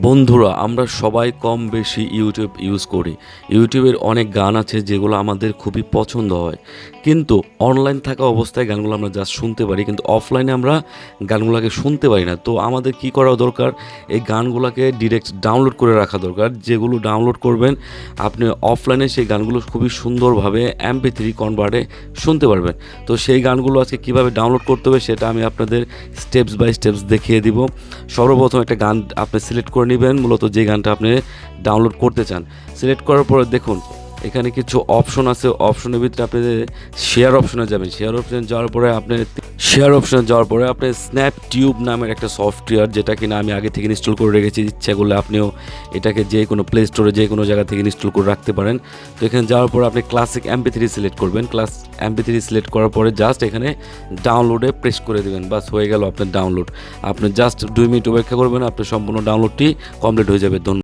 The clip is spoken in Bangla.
বন্ধুরা, আমরা সবাই কম বেশি ইউটিউব ইউজ করি। ইউটিউবের অনেক গান আছে যেগুলো আমাদের খুবই পছন্দ হয়, কিন্তু অনলাইন থাকা অবস্থায় গানগুলো আমরা জাস্ট শুনতে পারি, কিন্তু অফলাইনে আমরা গানগুলোকে শুনতে পারি না। তো আমাদের কি করা দরকার? এই গানগুলোকে ডিরেক্ট ডাউনলোড করে রাখা দরকার। যেগুলো ডাউনলোড করবেন আপনি অফলাইনে সেই গানগুলো খুবই সুন্দরভাবে MP3 কনভার্টে শুনতে পারবেন। তো সেই গানগুলো আজকে কীভাবে ডাউনলোড করতে হবে সেটা আমি আপনাদের স্টেপস বাই স্টেপস দেখিয়ে দিব। সর্বপ্রথম একটা গান আপনি সিলেক্ট করে নেবেন, মূলত যে গানটা আপনি ডাউনলোড করতে চান। সিলেক্ট করার পরে দেখুন এখানে কিছু অপশন আছে। অপশনের ভিতরে আপনি শেয়ার অপশনে যাবেন। শেয়ার অপশনে যাওয়ার পরে আপনি স্ন্যাপ টিউব নামের একটা সফটওয়্যার, যেটা কিনা আমি আগে থেকে ইনস্টল করে রেখেছি। ইচ্ছা করলে আপনিও এটাকে যে কোনো প্লে স্টোরে যে কোনো জায়গা থেকে ইনস্টল করে রাখতে পারেন। তো এখানে যাওয়ার পরে আপনি ক্লাসিক MP3 সিলেক্ট করবেন। MP3 সিলেক্ট করার পরে জাস্ট এখানে ডাউনলোডে প্রেস করে দেবেন, বাস হয়ে গেল আপনার ডাউনলোড। আপনি জাস্ট 2 মিনিট অপেক্ষা করবেন, আপনার সম্পূর্ণ ডাউনলোডটি কমপ্লিট হয়ে যাবে। ধন্যবাদ।